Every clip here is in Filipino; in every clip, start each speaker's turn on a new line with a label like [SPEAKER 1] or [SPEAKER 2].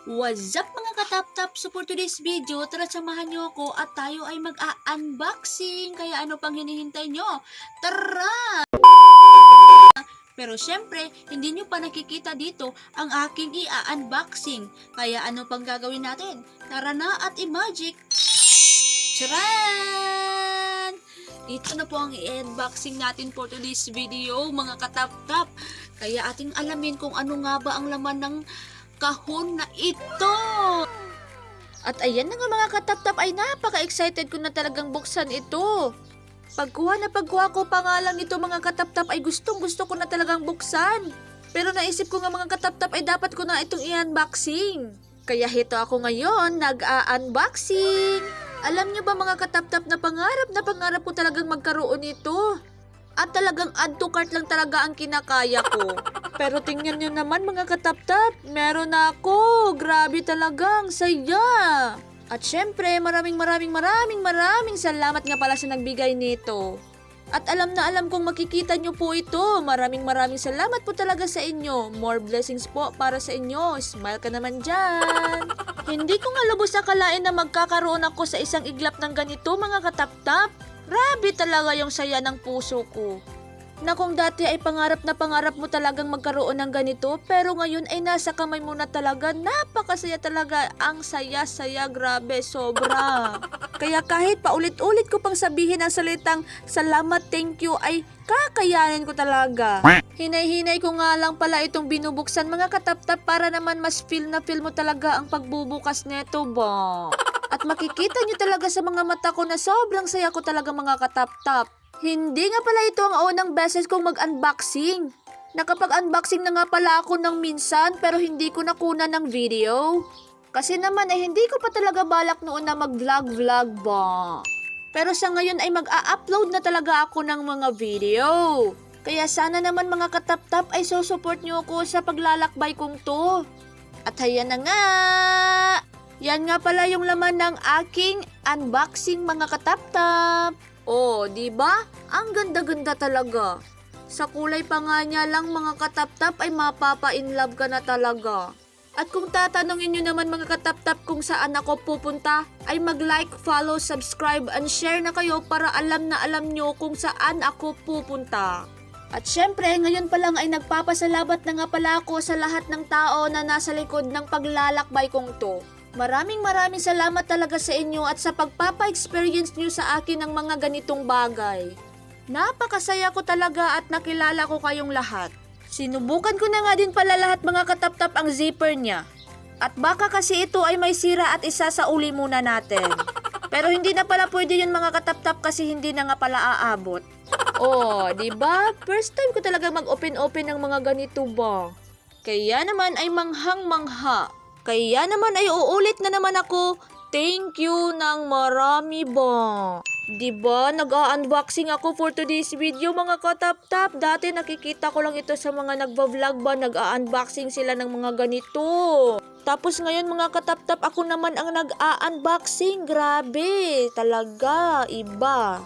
[SPEAKER 1] What's up mga katap-tap? So for today's video, tara samahan nyo ako at tayo ay mag-unboxing. Kaya ano pang hinihintay nyo? Tara! Pero syempre, hindi nyo pa nakikita dito ang aking i-unboxing. Kaya ano pang gagawin natin? Tara na at i-magic! Charan! Ito na po ang i-unboxing natin for today's video mga katap-tap. Kaya ating alamin kung ano nga ba ang laman ng kahon na ito. At ayan na nga mga katap-tap, ay napaka-excited ko na talagang buksan ito. Pagkuha ko pa nga lang ito mga katap-tap ay gustong-gusto ko na talagang buksan. Pero naisip ko nga mga katap-tap ay dapat ko na itong i-unboxing. Kaya hito ako ngayon nag-unboxing. Alam nyo ba mga katap-tap na pangarap ko talagang magkaroon nito. At talagang add to cart lang talaga ang kinakaya ko. Pero tingnan nyo naman mga katap-tap, meron na ako. Grabe talagang saya. At syempre, maraming salamat nga pala sa nagbigay nito. At alam na alam kong makikita nyo po ito. Maraming salamat po talaga sa inyo. More blessings po para sa inyo. Smile ka naman dyan. Hindi ko nga lubos akalain na magkakaroon ako sa isang iglap ng ganito mga katap-tap. Grabe talaga yung saya ng puso ko. Na kung dati ay pangarap mo talagang magkaroon ng ganito, pero ngayon ay nasa kamay mo na talaga. Napakasaya talaga. Ang saya-saya, grabe, sobra. Kaya kahit paulit-ulit ko pang sabihin ang salitang salamat, thank you, ay kakayanin ko talaga. Hinay-hinay ko nga lang pala itong binubuksan mga katap-tap para naman mas feel na feel mo talaga ang pagbubukas neto ba. At makikita nyo talaga sa mga mata ko na sobrang saya ko talaga mga katap-tap. Hindi nga pala ito ang unang beses kong mag-unboxing. Nakapag-unboxing na nga pala ako ng minsan pero hindi ko nakunan ng video. Kasi naman ay hindi ko pa talaga balak noon na mag-vlog ba. Pero sa ngayon ay mag-a-upload na talaga ako ng mga video. Kaya sana naman mga katap-tap ay susupport nyo ako sa paglalakbay kong to. At hayan na nga! Yan nga pala yung laman ng aking unboxing mga katap-tap. Oh, di ba? Ang ganda-ganda talaga. Sa kulay pa nga niya lang mga katap-tap ay mapapa-inlove ka na talaga. At kung tatanungin nyo naman mga katap-tap kung saan ako pupunta, ay mag-like, follow, subscribe, and share na kayo para alam na alam nyo kung saan ako pupunta. At syempre, ngayon pa lang ay nagpapasalamat na nga pala ako sa lahat ng tao na nasa likod ng paglalakbay kong to. Maraming salamat talaga sa inyo at sa pagpapa-experience nyo sa akin ng mga ganitong bagay. Napakasaya ko talaga at nakilala ko kayong lahat. Sinubukan ko na nga din pala lahat mga katap-tap ang zipper niya. At baka kasi ito ay may sira at isa sa uli muna natin. Pero hindi na pala pwede yun mga katap-tap kasi hindi na nga pala aabot. Oh, di ba? First time ko talaga mag-open-open ng mga ganito ba. Kaya naman ay manghang-mangha. Kaya naman ay uulit na naman ako, thank you ng marami ba. Diba, nag-unboxing ako for today's video mga katap-tap. Dati nakikita ko lang ito sa mga nagva-vlog ba, nag-unboxing sila ng mga ganito. Tapos ngayon mga katap-tap, ako naman ang nag-unboxing. Grabe, talaga, iba.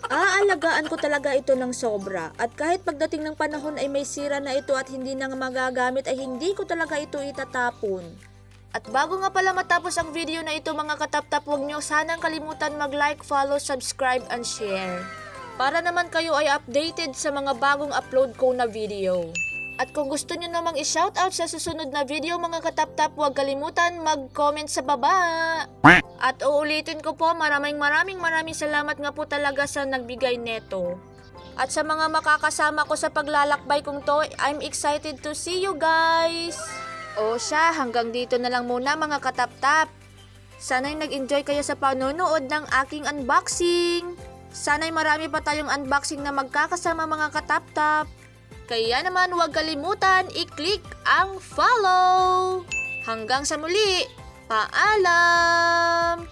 [SPEAKER 1] Aalagaan ko talaga ito ng sobra. At kahit pagdating ng panahon ay may sira na ito at hindi na magagamit, ay hindi ko talaga ito itatapon. At bago nga pala matapos ang video na ito mga katap-tap, huwag nyo sanang kalimutan mag-like, follow, subscribe, and share. Para naman kayo ay updated sa mga bagong upload ko na video. At kung gusto nyo namang i-shoutout sa susunod na video mga katap-tap, huwag kalimutan mag-comment sa baba. At uulitin ko po, maraming salamat nga po talaga sa nagbigay neto. At sa mga makakasama ko sa paglalakbay kong to, I'm excited to see you guys! O siya, hanggang dito na lang muna mga katap-tap. Sana'y nag-enjoy kayo sa panonood ng aking unboxing. Sana'y marami pa tayong unboxing na magkakasama mga katap-tap. Kaya naman huwag kalimutan i-click ang follow. Hanggang sa muli, paalam!